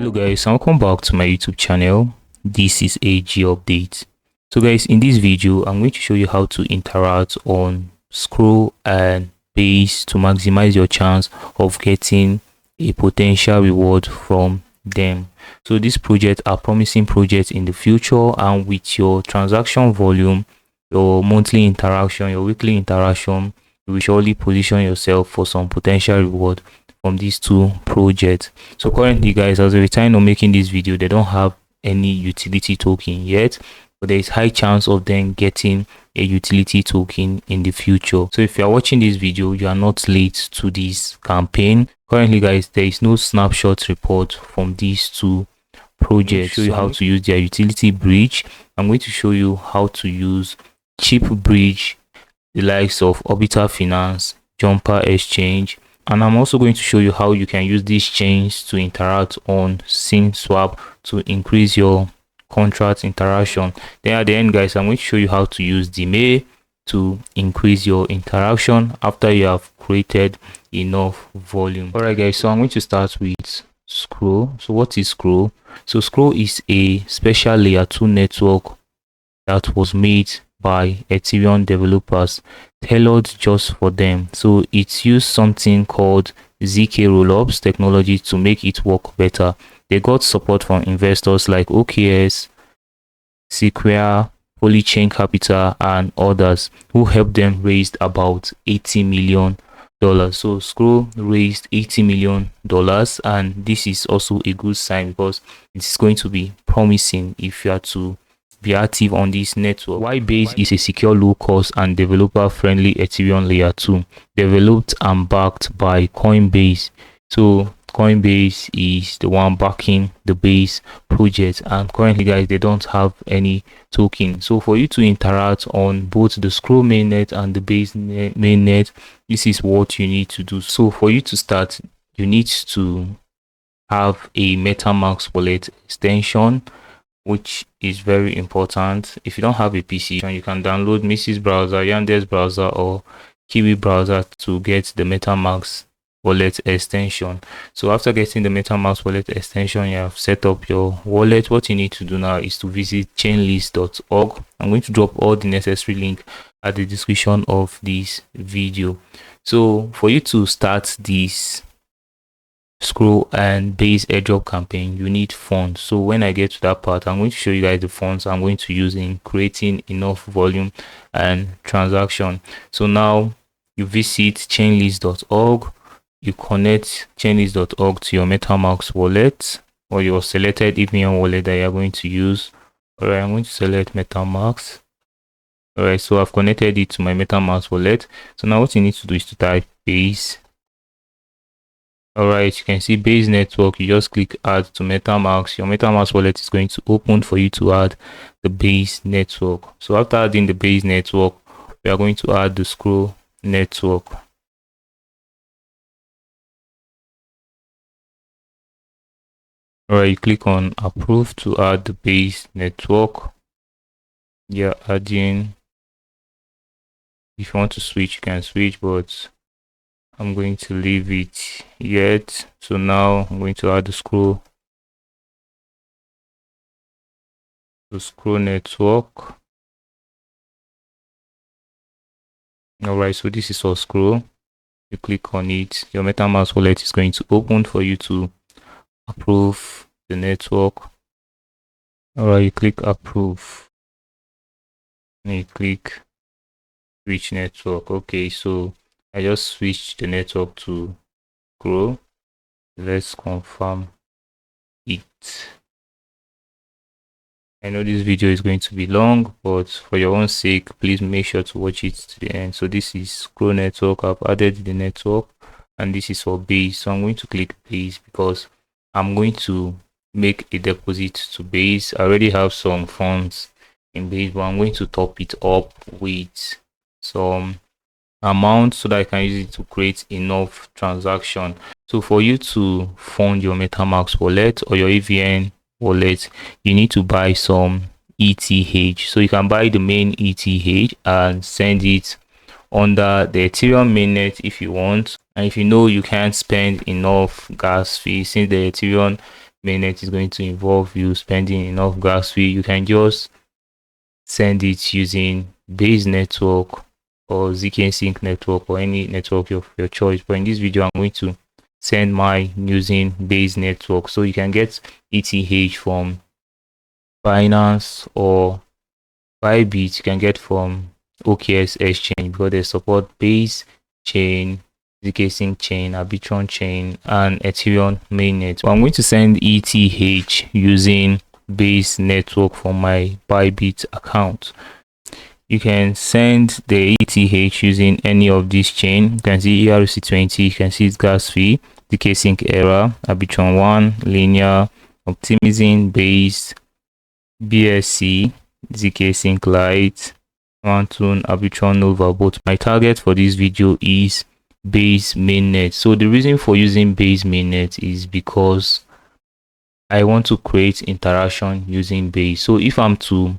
Hello guys, and welcome back to my YouTube channel. This is AG update. So guys, in this video I'm going to show you how to interact on Scroll and Base to maximize your chance of getting a potential reward from them. So these projects are promising projects in the future, and with your transaction volume, your monthly interaction, your weekly interaction, you will surely position yourself for some potential reward from these two projects. So currently guys, as of the time of making this video, they don't have any utility token yet, but there is high chance of them getting a utility token in the future. So if you are watching this video, you are not late to this campaign. Currently guys, there is no snapshot report from these two projects. Show you how to use their utility bridge. I'm going to show you how to use cheap bridge, the likes of Orbital Finance, Jumper Exchange, and I'm also going to show you how you can use these chains to interact on SynSwap to increase your contract interaction. Then at the end guys, I'm going to show you how to use Dime to increase your interaction after you have created enough volume. All right guys, so I'm going to start with Scroll. So what is Scroll? So Scroll is a special layer 2 network that was made by Ethereum developers, tailored just for them. So it's used something called ZK rollups technology to make it work better. They got support from investors like OKS, Sequoia, Polychain Capital, and others who helped them raise about $80 million. So Scroll raised $80 million, and this is also a good sign because it's going to be promising if you are to be active on this network. Why Base is a secure, low cost and developer friendly Ethereum layer 2 developed and backed by Coinbase. So Coinbase is the one backing the Base project, and currently guys, they don't have any token. So for you to interact on both the Scroll mainnet and the Base mainnet, this is what you need to do. So for you to start, you need to have a MetaMask wallet extension, which is very important. If you don't have a PC, you can download Mrs. browser, Yandex browser, or Kiwi browser to get the MetaMask wallet extension. So after getting the MetaMask wallet extension, you have set up your wallet. What you need to do now is to visit chainlist.org. I'm going to drop all the necessary link at the description of this video. So for you to start this Scroll and Base airdrop campaign, you need funds. So when I get to that part, I'm going to show you guys the funds I'm going to use in creating enough volume and transaction. So now you visit chainlist.org, you connect chainlist.org to your MetaMask wallet or your selected Ethereum wallet that you're going to use. All right, I'm going to select MetaMask. All right, so I've connected it to my MetaMask wallet. So now what you need to do is to type Base. All right, you can see Base network. You just click add to MetaMask. Your MetaMask wallet is going to open for you to add the Base network. So after adding the Base network, we are going to add the Scroll network. All right, you click on approve to add the Base network. Yeah, adding. If you want to switch, you can switch, but I'm going to leave it yet. So now I'm going to add the Scroll network. All right, so this is our Scroll. You click on it, your MetaMask wallet is going to open for you to approve the network. All right, you click approve and you click switch network. Okay, so I just switched the network to Scroll. Let's confirm it. I know this video is going to be long, but for your own sake, please make sure to watch it to the end. So this is Scroll network. I've added the network, and this is for Base. So I'm going to click Base because I'm going to make a deposit to Base. I already have some funds in Base, but I'm going to top it up with some amount so that I can use it to create enough transaction. So for you to fund your MetaMask wallet or your EVN wallet, you need to buy some ETH. So you can buy the main ETH and send it under the Ethereum mainnet if you want. And if you know you can't spend enough gas fee, since the Ethereum mainnet is going to involve you spending enough gas fee. You can just send it using Base network or ZK Sync network or any network of your choice. But in this video, I'm going to send mine using Base network. So you can get ETH from Binance or Bybit. You can get from OKX exchange because they support Base chain, ZK Sync chain, Arbitrum chain, and Ethereum mainnet. So I'm going to send ETH using Base network from my Bybit account. You can send the ETH using any of these chain. You can see ERC20, you can see its gas fee, ZK Sync error, Arbitrum 1, linear, optimism, Base, BSC, ZK Sync Lite, Quantum, Arbitrum Nova. But my target for this video is Base mainnet. So the reason for using Base mainnet is because I want to create interaction using Base. So if I'm to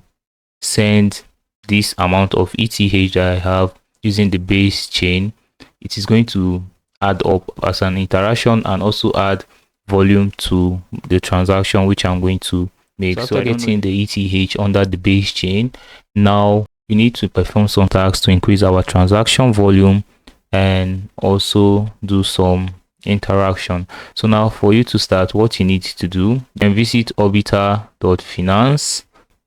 send this amount of ETH that I have using the Base chain, it is going to add up as an interaction and also add volume to the transaction which I'm going to make. So getting the ETH under the Base chain, now we need to perform some tasks to increase our transaction volume and also do some interaction. So now for you to start, what you need to do, then visit orbiter.finance.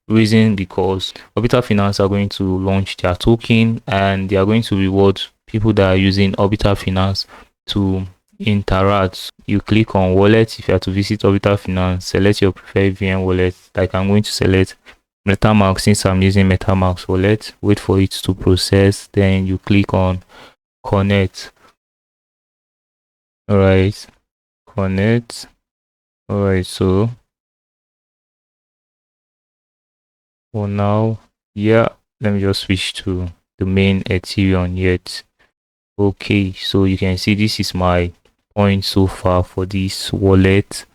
Reason because Orbiter Finance are going to launch their token and they are going to reward people that are using Orbiter Finance to interact. You click on wallet. If you have to visit Orbiter Finance, select your preferred VM wallet. Like I'm going to select MetaMask since I'm using MetaMask wallet. Wait for it to process, then you click on connect. All right, connect. All right, so for now, yeah, let me just switch to the main Ethereum yet. Okay, so you can see this is my point so far for this wallet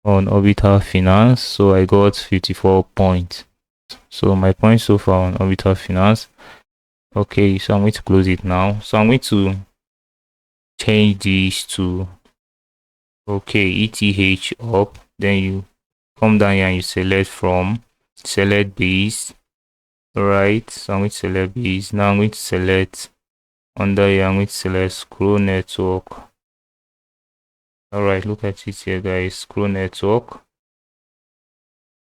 on Orbiter Finance. So I got 54 points. So my point so far on Orbiter Finance. Okay, so I'm going to close it now. So I'm going to change this to ETH up. Then you come down here and you select Base. All right, so I'm going to select Base. Now I'm going to select under here, I'm going to select Scroll Network. All right, look at it here, guys. Scroll Network.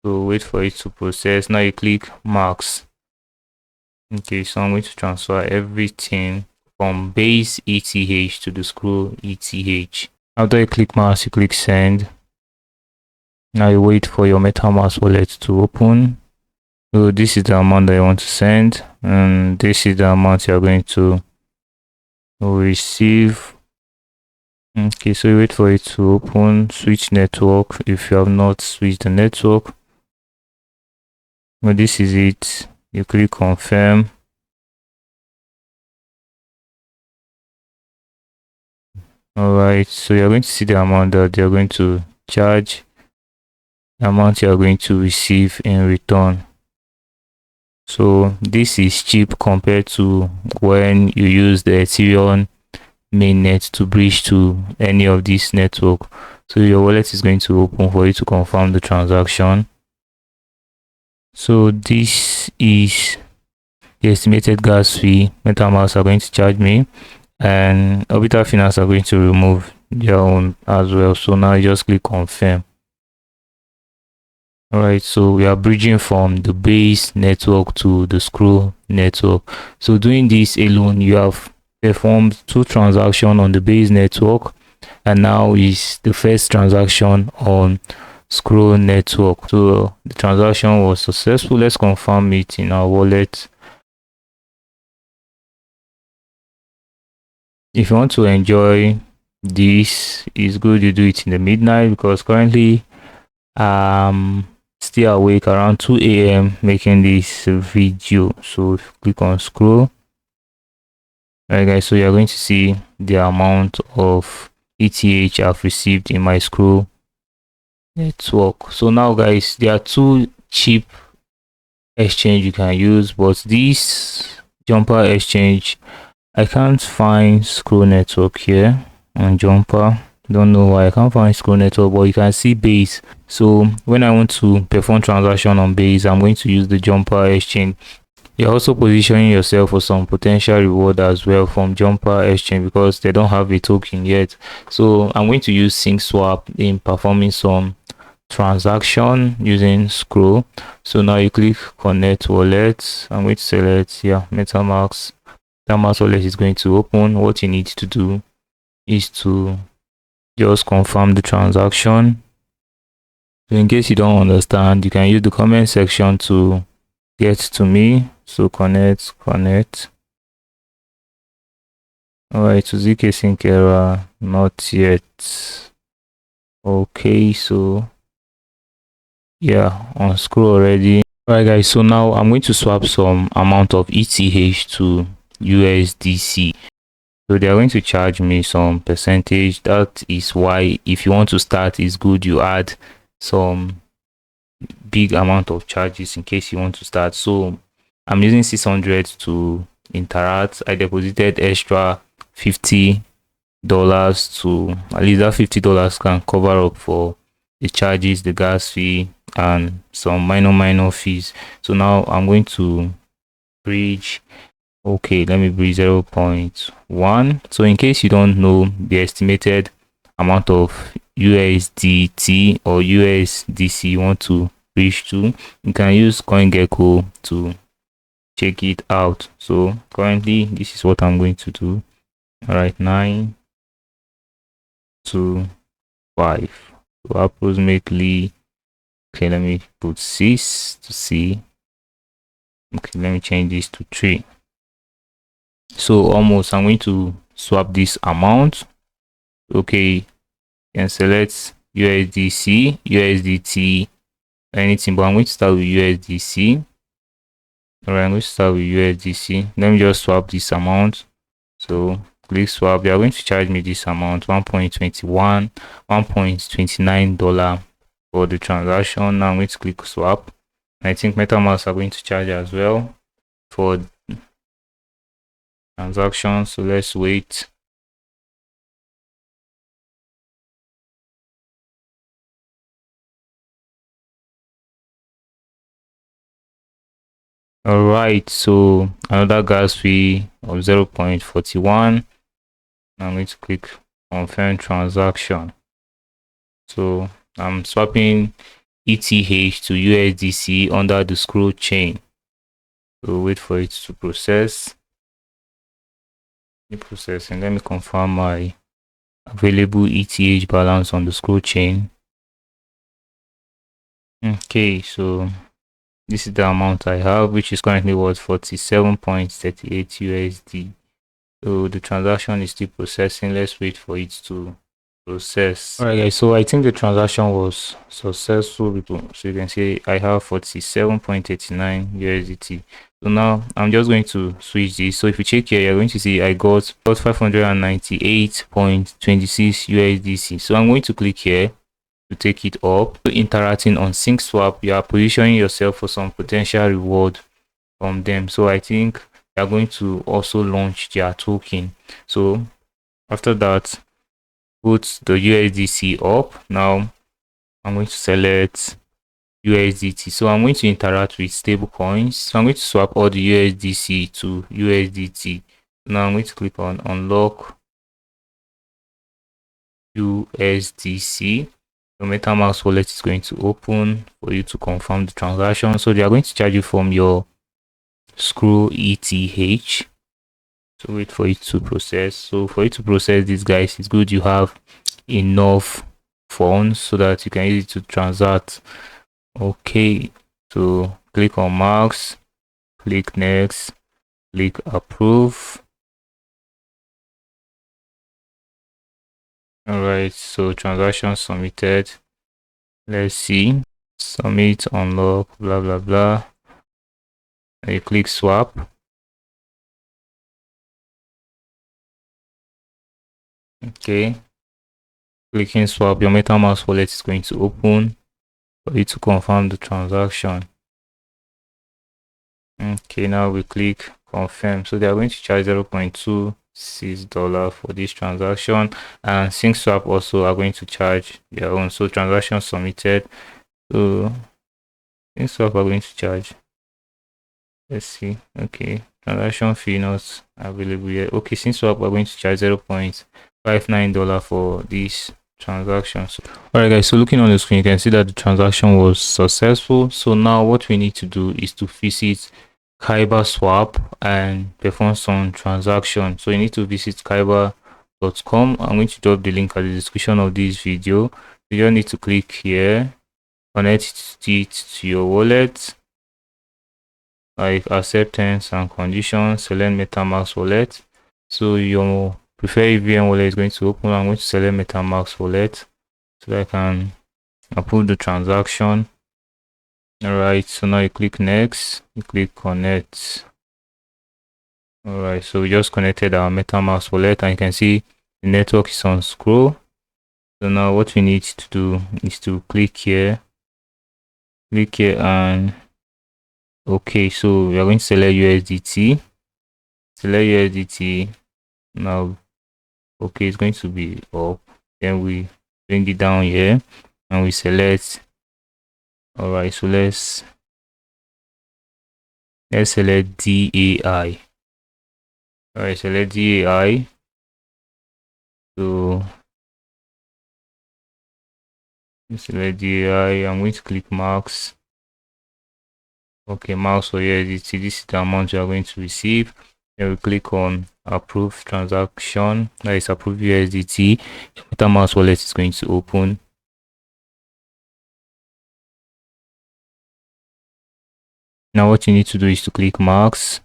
So wait for it to process. Now you click Max. Okay, so I'm going to transfer everything from Base ETH to the Scroll ETH. After you click Max, you click Send. Now you wait for your MetaMask wallet to open. So this is the amount that you want to send, and this is the amount you are going to receive. Okay, so you wait for it to open. Switch network if you have not switched the network. Well, this is it. You click confirm. All right, so you're going to see the amount that they're going to charge, the amount you are going to receive in return. So this is cheap compared to when you use the Ethereum mainnet to bridge to any of this network. So your wallet is going to open for you to confirm the transaction. So this is the estimated gas fee MetaMask are going to charge me, and Orbiter Finance are going to remove their own as well. So now you just click confirm. All right, so we are bridging from the Base network to the Scroll network. So doing this alone, you have performed 2 transactions on the Base network, and now is the first transaction on Scroll network. So the transaction was successful. Let's confirm it in our wallet. If you want to enjoy this, it's good you do it in the midnight, because currently still awake around 2 a.m. making this video. So if you click on scroll, alright guys, so you're going to see the amount of ETH I've received in my Scroll network. So now guys, there are 2 cheap exchange you can use, but this Jumper exchange, I can't find Scroll network here on Jumper. Don't know why I can't find scroll network, but you can see base. So when I want to perform transaction on base, I'm going to use the jumper exchange. You're also positioning yourself for some potential reward as well from jumper exchange because they don't have a token yet. So I'm going to use sync swap in performing some transaction using scroll. So now you click connect wallet. I'm going to select MetaMask. MetaMask wallet is going to open. What you need to do is to just confirm the transaction. So in case you don't understand, you can use the comment section to get to me. So connect. Alright, to ZK sync error, not yet. Okay, so yeah, on scroll already. Alright guys, so now I'm going to swap some amount of ETH to USDC. So they are going to charge me some percentage. That is why if you want to start, it's good you add some big amount of charges in case you want to start. So I'm using 600 to interact. I deposited extra $50 to at least that $50 can cover up for the charges, the gas fee, and some minor fees. So now I'm going to bridge. Okay, let me bridge 0.1. So in case you don't know the estimated amount of USDT or USDC you want to bridge to, you can use CoinGecko to check it out. So currently this is what I'm going to do. All right, 9 to 5. So approximately, okay, let me put 6 to see. Okay, let me change this to 3. So almost I'm going to swap this amount. Okay, you can select USDC, USDT, anything, but I'm going to start with USDC. All right, I'm going to start with USDC. Let me just swap this amount. So click swap. They are going to charge me this amount, 1.21, $1.29 for the transaction. Now I'm going to click swap. I think MetaMask are going to charge as well for transactions. So let's wait. All right, so another gas fee of 0.41. I'm going to click confirm transaction. So I'm swapping ETH to USDC under the scroll chain. So wait for it to process. Processing. Let me confirm my available ETH balance on the scroll chain. Okay, so this is the amount I have, which is currently worth 47.38 USD. So the transaction is still processing. Let's wait for it to process. All right guys, so I think the transaction was successful. So you can see I have 47.89 USDT. So now I'm just going to switch this. So if you check here, you're going to see I got 598.26 USDC. So I'm going to click here to take it up. So interacting on sync swap, you are positioning yourself for some potential reward from them. So I think they are going to also launch their token. So after that, put the USDC up. Now I'm going to select USDT. So I'm going to interact with stable coins. So I'm going to swap all the USDC to USDT. Now I'm going to click on unlock USDC. The MetaMask wallet is going to open for you to confirm the transaction. So they are going to charge you from your screw ETH. So wait for it to process. So for it to process this, guys, it's good you have enough funds so that you can use it to transact. Okay, so click on marks, click next, click approve. All right, so transaction submitted. Let's see, submit, unlock, blah blah blah, and you click swap. Okay, clicking swap, your MetaMask wallet is going to open for you to confirm the transaction. Okay, now we click confirm. So they are going to charge 0.2 $6 for this transaction, and SyncSwap also are going to charge their own. So transaction submitted, so SyncSwap are going to charge, let's see, okay, transaction fee not available yet. Okay, SyncSwap are going to charge $0.59 for this transaction. So all right guys, so looking on the screen, you can see that the transaction was successful. So now what we need to do is to visit Kyber Swap and perform some transaction. So you need to visit kyber.com. I'm going to drop the link at the description of this video. You just need to click here, connect it to your wallet, like accept terms and conditions, select MetaMask wallet. So your preferred EVM wallet is going to open. I'm going to select MetaMask wallet so that I can approve the transaction. All right, so now you click next, you click connect. All right, so we just connected our MetaMask wallet, and you can see the network is on scroll. So now what we need to do is to click here, and okay, so we are going to select USDT, now. Okay, it's going to be up, then we bring it down here and we select. All right, so let's select DAI. All right, select DAI. So select DAI. I'm going to click max. Okay, max for USDT. This is the amount you are going to receive. Then we click on approve transaction. That is approve USDT. MetaMask wallet is going to open. Now what you need to do is to click max,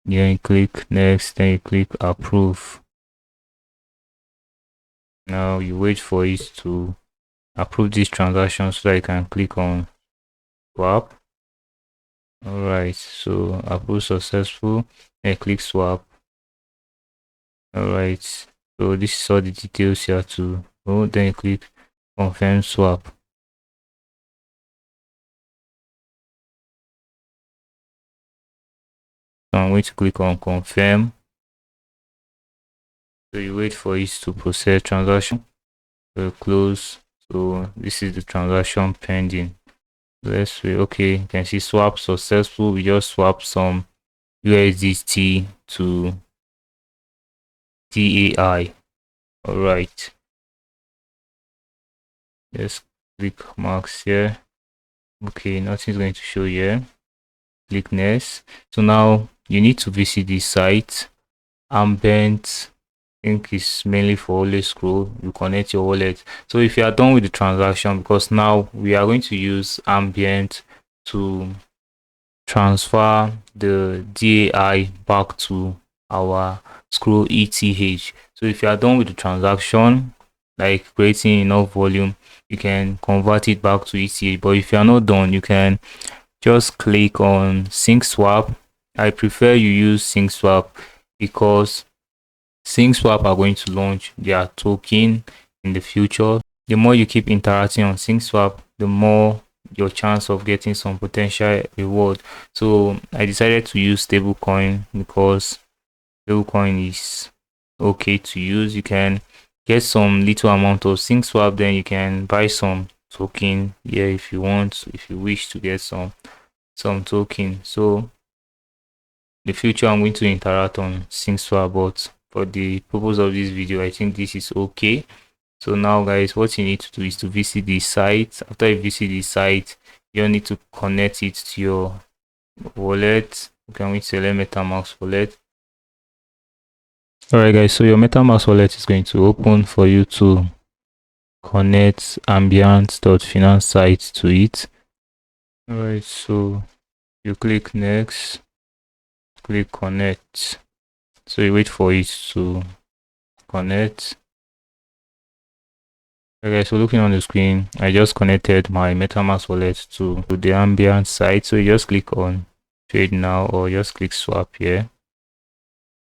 then you click next, then you click approve. Now you wait for it to approve this transaction so that you can click on swap. All right, so approve successful, then click swap. All right, so this is all the details here to go. Then you click confirm swap. So I'm going to click on confirm. So you wait for it to process transaction. So close. So this is the transaction pending. Let's wait. Okay, you can see swap successful. We just swap some USDT to DAI. All right. Let's click max here. Okay, nothing's going to show here. Click next. So now you need to visit this site. Ambient, I think it's mainly for always scroll. You connect your wallet. So if you are done with the transaction, because now we are going to use Ambient to transfer the DAI back to our scroll ETH. So if you are done with the transaction, like creating enough volume, you can convert it back to ETH. But if you are not done, you can just click on SyncSwap. I prefer you use SyncSwap because SyncSwap are going to launch their token in the future. The more you keep interacting on SyncSwap, the more your chance of getting some potential reward. So I decided to use stablecoin because stablecoin is okay to use. You can get some little amount of SyncSwap, then you can buy some token here if you want, if you wish to get some token. So in the future I'm going to interact on SyncSwap, but for the purpose of this video I think this is okay. So now guys, what you need to do is to visit the site. After you visit the site, you need to connect it to your wallet. Okay, I'm going to select MetaMask wallet. All right guys, so your MetaMask wallet is going to open for you to connect ambient.finance site to it. All right, so you click next, click connect. So you wait for it to connect. Okay, so looking on the screen, I just connected my MetaMask wallet to the ambient site. So you just click on trade now, or just click swap here.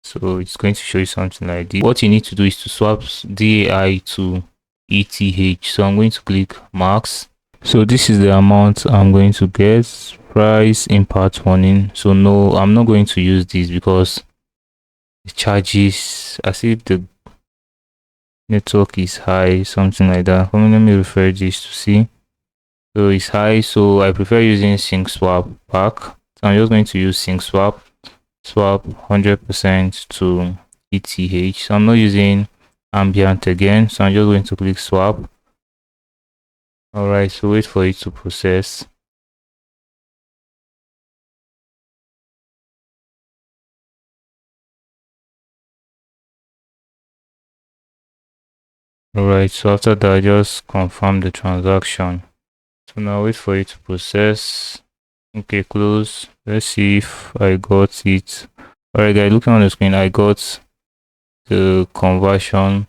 So it's going to show you something like this. What you need to do is to swap DAI to ETH. So I'm going to click max. So this is the amount I'm going to get. Price impact warning. So no, I'm not going to use this because the charges as if the network is high, something like that. Let me refer this to see. So it's high, so I prefer using sync swap back. So I'm just going to use sync swap 100% to ETH. So I'm not using ambient again, so I'm just going to click swap. All right, so wait for it to process. All right, so after that, I just confirm the transaction. So now wait for it to process. Okay, close. Let's see if I got it. All right, guys, looking on the screen, I got the conversion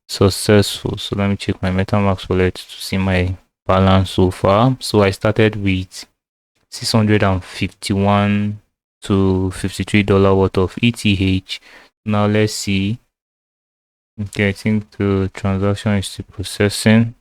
successful. So let me check my MetaMask wallet to see my balance so far. So I started with 651 to $53 worth of ETH. Now let's see. Okay, I think the transaction is still processing.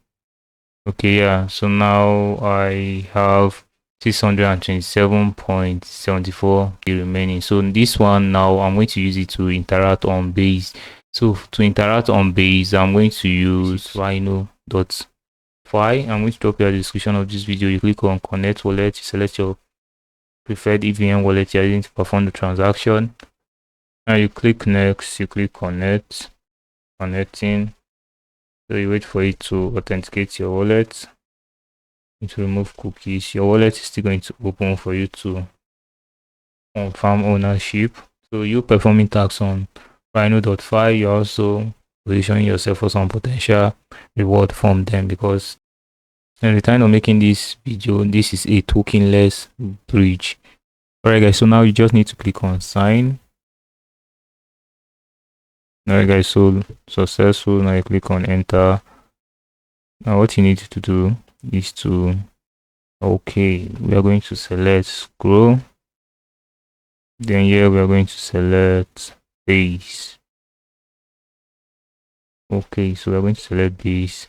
Okay, yeah, so now I have 627.74 remaining. So this one now I'm going to use it to interact on base. So to interact on base, I'm going to use rhino.fi. I'm going to drop your description of this video. You click on connect wallet, you select your preferred EVM wallet you're using to perform the transaction. And you click next, you click connect, connecting. So you wait for it to authenticate your wallet. To remove cookies. Your wallet is still going to open for you to confirm ownership. So you performing tax on rhino.fi, you're also positioning yourself for some potential reward from them, because at the time of making this video, this is a tokenless bridge. Alright guys, so now you just need to click on sign. Alright guys, so successful. Now you click on enter. Now what you need to do is to, okay, we are going to select scroll. Then here we are going to select base. Okay, so we're going to select base.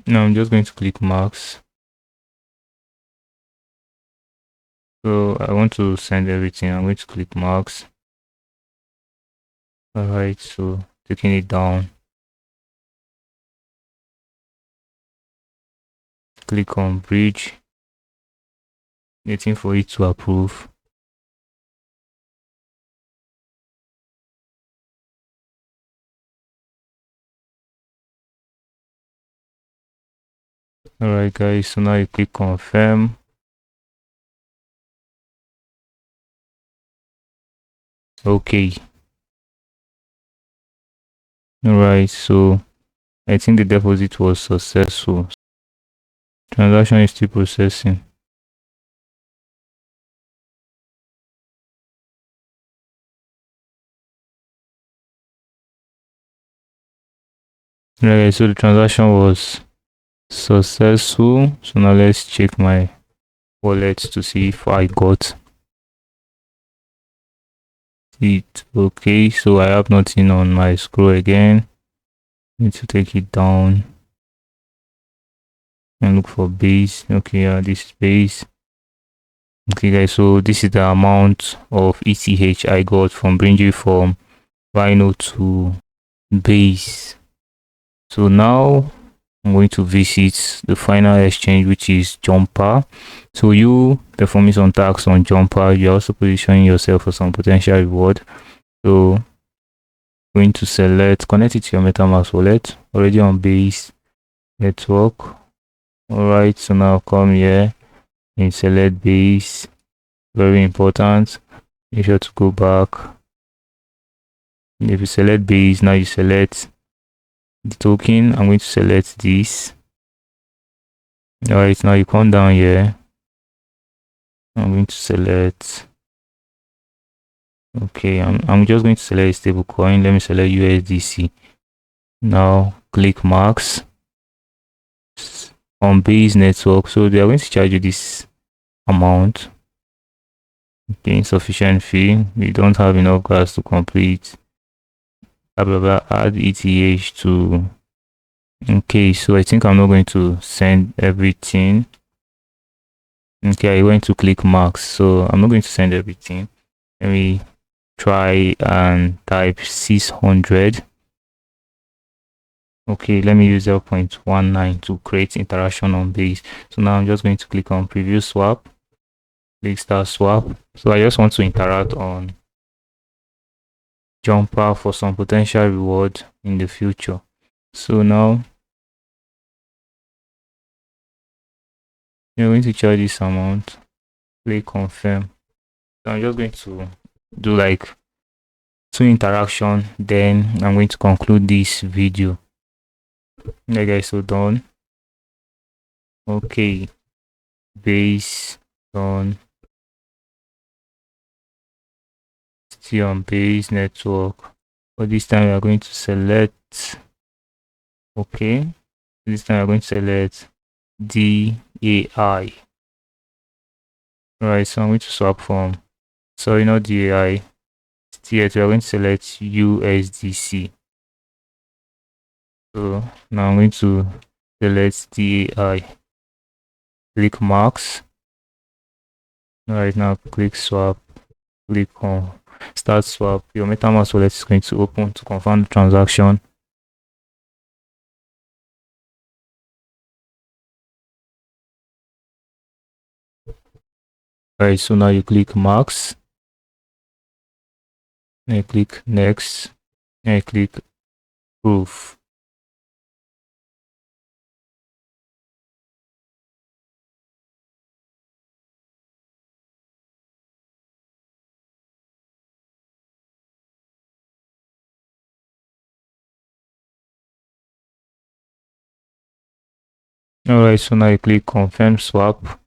Now I'm just going to click max. So I want to send everything. I'm going to click max. Alright, so taking it down. Click on bridge. Waiting for it to approve. Alright guys, so now you click confirm. Okay. Alright, so I think the deposit was successful. Transaction is still processing. Alright, so the transaction was successful. So now let's check my wallet to see if I got it. Okay, so I have nothing on my scroll again. Need to take it down and look for base. Okay, this is base. Okay guys, so this is the amount of ETH I got from bringing from Rhino to base. So now I'm going to visit the final exchange, which is Jumper. So you performing some tax on Jumper, you're also positioning yourself for some potential reward. So going to select, connect it to your MetaMask wallet, already on base network. All right, so now come here and select base. Very important. Make sure to go back. If you select base, now you select the token. I'm going to select this. All right, now you come down here. I'm going to select, okay, I'm just going to select stable coin. Let me select USDC. Now click max on base network. So they are going to charge you this amount. Okay, insufficient fee. We don't have enough gas to complete. Blah, blah, blah. Add ETH to. Okay, so I think I'm not going to send everything. Okay, I went to click max, so I'm not going to send everything. Let me try and type 600. Okay, let me use 0.19 to create interaction on base. So now I'm just going to click on preview swap, click start swap. So I just want to interact on jumper for some potential reward in the future. So now you're going to charge this amount, click confirm. So I'm just going to do like 2 interaction, then I'm going to conclude this video. Okay guys, so done. Okay, base done. Still on base network, but this time we are going to select, okay, this time we are going to select DAI. Right, so I'm going to swap from, sorry, not DAI, still we are going to select USDC. So now I'm going to select DAI, click marks. Right now click swap, click on start swap. Your MetaMask wallet is going to open to confirm the transaction. Alright, so now you click marks, then you click next, then you click proof. Alright, so now you click confirm swap.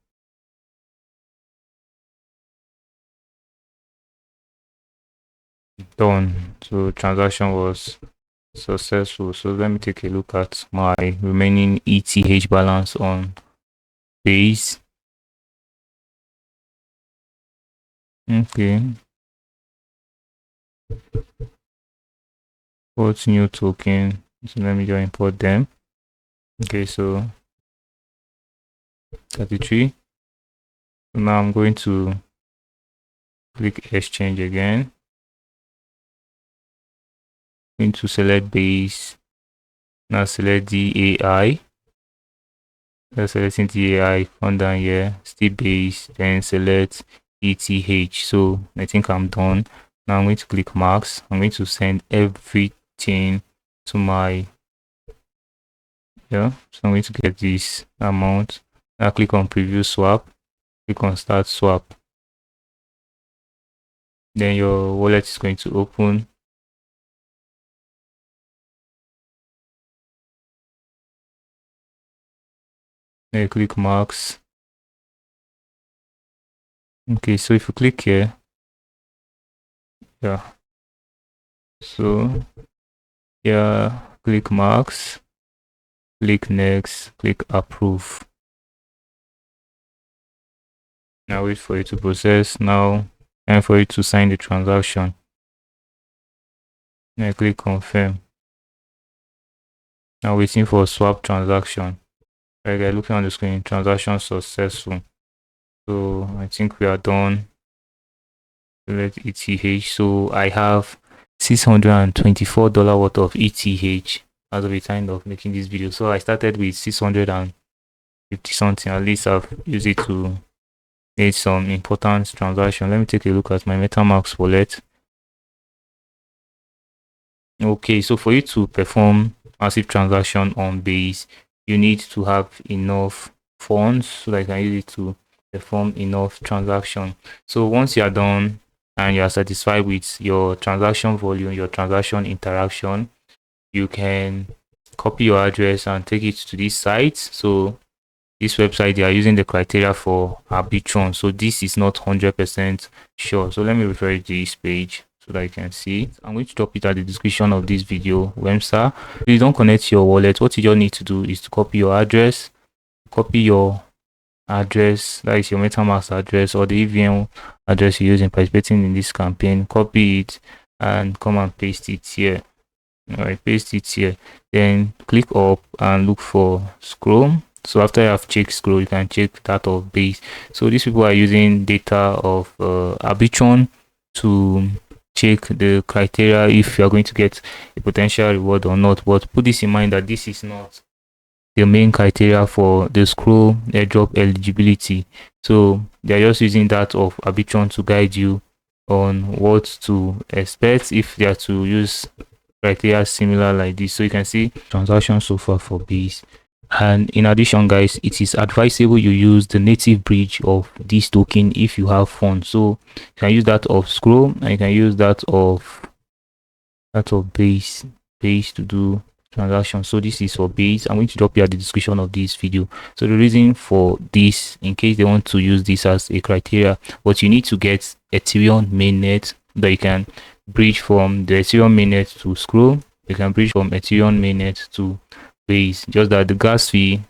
Done. So transaction was successful. So let me take a look at my remaining ETH balance on base. Okay. What's new token? So let me just import them. Okay, so 33. So now I'm going to click exchange again. I'm going to select base. Now select DAI. Let's selecting DAI, come down here, still base, then select ETH. So I think I'm done. Now I'm going to click marks. I'm going to send everything to my, so I'm going to get this amount. Now click on preview swap, click on start swap. Then your wallet is going to open. Then you click marks. Okay, so if you click here, yeah, so yeah, click marks, click next, click approve. Now wait for it to process. Now and for it to sign the transaction. Then click confirm. Now waiting for swap transaction. Right guys, looking on the screen, transaction successful. So I think we are done. Select ETH. So I have $624 worth of ETH as of the time of making this video. So I started with 650 something. At least I've used it to make some important transaction. Let me take a look at my MetaMask wallet. Okay, so for you to perform massive transaction on base, you need to have enough funds so that you can use it to perform enough transaction. So once you are done and you are satisfied with your transaction volume, your transaction interaction, you can copy your address and take it to this site. So this website, they are using the criteria for Arbitron, so this is not 100% sure. So let me refer to this page so that you can see. I'm going to drop it at the description of this video. Wemsa, if you don't connect your wallet, what you just need to do is to copy your address, that is your MetaMask address or the EVM address you're using participating in this campaign. Copy it and come and paste it here. All right, paste it here, then click up and look for scroll. So after you have checked scroll, you can check that of base. So these people are using data of Arbitron. to check the criteria if you are going to get a potential reward or not. But put this in mind that this is not the main criteria for the scroll airdrop eligibility. So they're just using that of Arbitron to guide you on what to expect if they are to use criteria similar like this. So you can see transaction so far for base. And in addition, guys, it is advisable you use the native bridge of this token if you have funds. So you can use that of scroll and you can use that of base to do transaction. So this is for base. I'm going to drop you at the description of this video. So the reason for this, in case they want to use this as a criteria, but you need to get Ethereum mainnet that you can bridge from the Ethereum mainnet to scroll. You can bridge from Ethereum mainnet to base. Just that the gas fee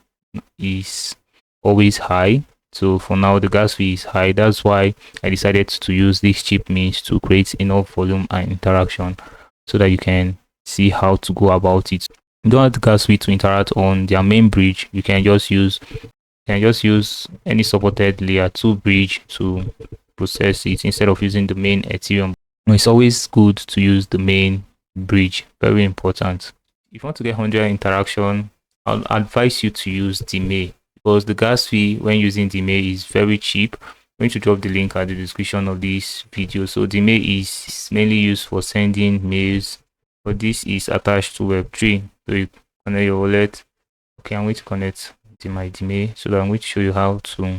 is always high. So for now the gas fee is high. That's why I decided to use this cheap means to create enough volume and interaction so that you can see how to go about it. You don't have the gas fee to interact on their main bridge. You can just use any supported layer 2 bridge to process it instead of using the main Ethereum. It's always good to use the main bridge. Very important. If you want to get 100 interaction, I'll advise you to use DMA because the gas fee when using DMA is very cheap. I'm going to drop the link at the description of this video. So DMA is mainly used for sending mails, but this is attached to Web3. So you connect your wallet. Okay, I'm going to connect my DMA. So that I'm going to show you how to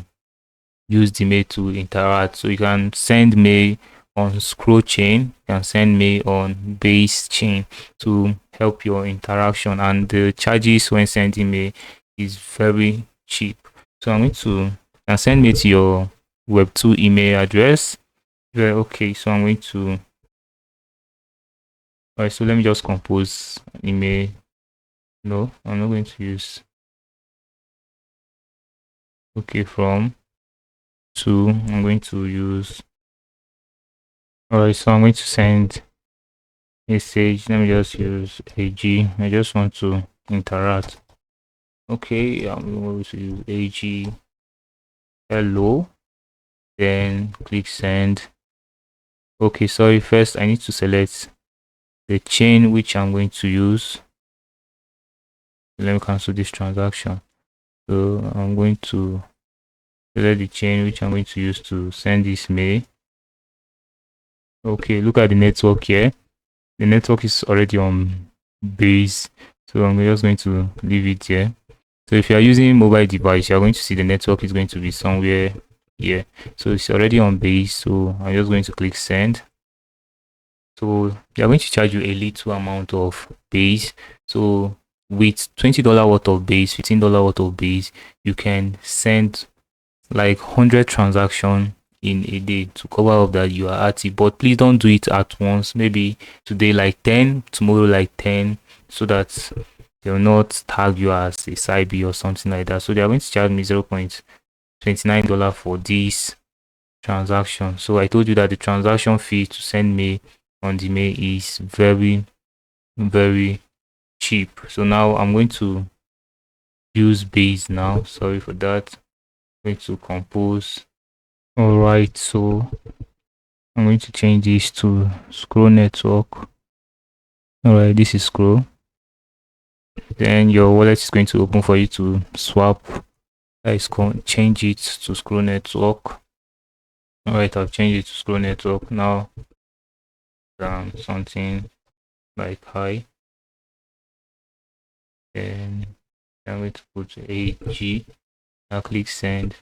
use DMA to interact. So you can send mail on scroll chain, you can send mail on base chain to help your interaction, and the charges when sending mail is very cheap. So I'm going to send me to your Web2 email address. Okay, so I'm going to all right, so let me just compose an email. No, I'm not going to use okay from to I'm going to use all right, so I'm going to send message. Let me just use AG. I just want to interact. Okay, I'm going to use AG hello, then click send. Okay, sorry, first I need to select the chain which I'm going to use. Let me cancel this transaction. So I'm going to select the chain which I'm going to use to send this mail. Okay, look at the network here. The network is already on base, so I'm just going to leave it here. So if you are using mobile device, you are going to see the network is going to be somewhere here. So it's already on base, so I'm just going to click send. So they are going to charge you a little amount of base. So with $20 worth of base, $15 worth of base, you can send like 100 transactions in a day to cover up that you are at it. But please don't do it at once. Maybe today like 10, tomorrow like 10, so that they will not tag you as a side B or something like that. So they are going to charge me $0.29 for this transaction. So I told you that the transaction fee to send me on the mail is very cheap. So now I'm going to use base now. Sorry for that. I'm going to compose. All right, so I'm going to change this to scroll network. All right, this is scroll. Then your wallet is going to open for you to swap. Let's change it to scroll network. All right, I've changed it to scroll network now. Something like hi. Then I'm going to put AG. I'll click send.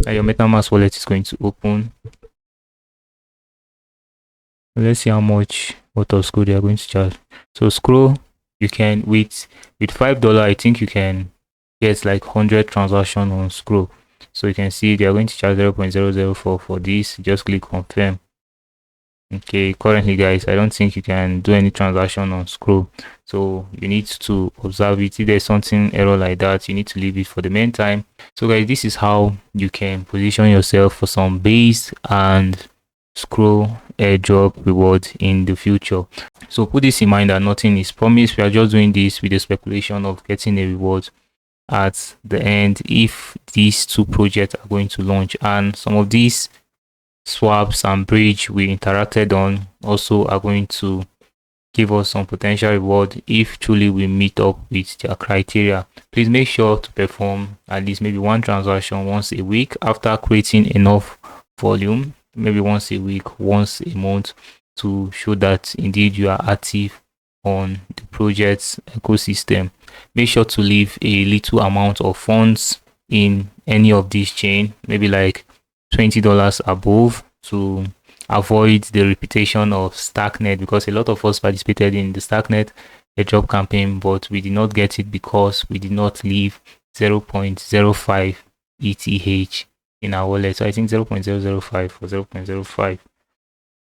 Now your MetaMask wallet is going to open. Let's see how much what of scroll they are going to charge. So scroll, you can with $5, I think you can get like 100 transactions on scroll. So you can see they are going to charge 0.004 for this. Just click confirm. Okay, currently guys, I don't think you can do any transaction on scroll, so you need to observe it. If there's something error like that, you need to leave it for the meantime. So guys, this is how you can position yourself for some base and scroll airdrop reward in the future. So put this in mind that nothing is promised. We are just doing this with the speculation of getting a reward at the end if these two projects are going to launch, and some of these swaps and bridge we interacted on also are going to give us some potential reward if truly we meet up with their criteria. Please make sure to perform at least maybe one transaction once a week after creating enough volume, maybe once a week, once a month, to show that indeed you are active on the project's ecosystem. Make sure to leave a little amount of funds in any of these chain, maybe like $20 above, to avoid the reputation of Stacknet, because a lot of us participated in the Stacknet airdrop campaign, but we did not get it because we did not leave 0.05 ETH in our wallet. So I think 0.005 or 0.05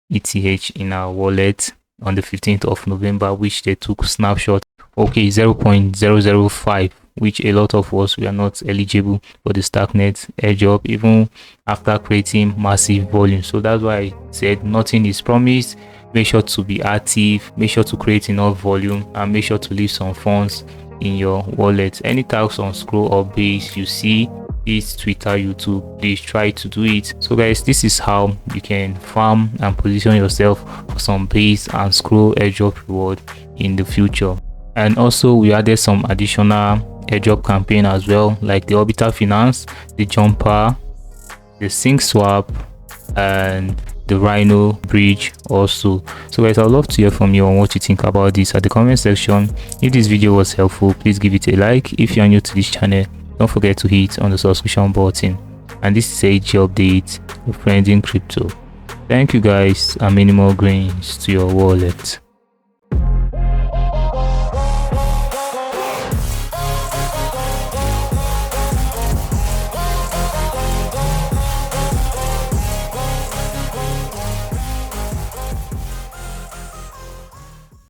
ETH in our wallet on the 15th of November, which they took snapshot. Okay, 0.005, which a lot of us we are not eligible for the Stacknet airdrop even after creating massive volume. So that's why I said nothing is promised. Make sure to be active, make sure to create enough volume, and make sure to leave some funds in your wallet. Any tags on scroll or base you see, this Twitter, YouTube, please try to do it. So guys, this is how you can farm and position yourself for some base and scroll airdrop reward in the future. And also we added some additional airdrop campaign as well, like the Orbital Finance, the Jumper, the Sync Swap, and the Rhino Bridge also. So guys, I'd love to hear from you on what you think about this at the comment section. If this video was helpful, please give it a like. If you are new to this channel, don't forget to hit on the subscription button. And this is AG Update, your friend in crypto. Thank you guys, and many more grains to your wallet.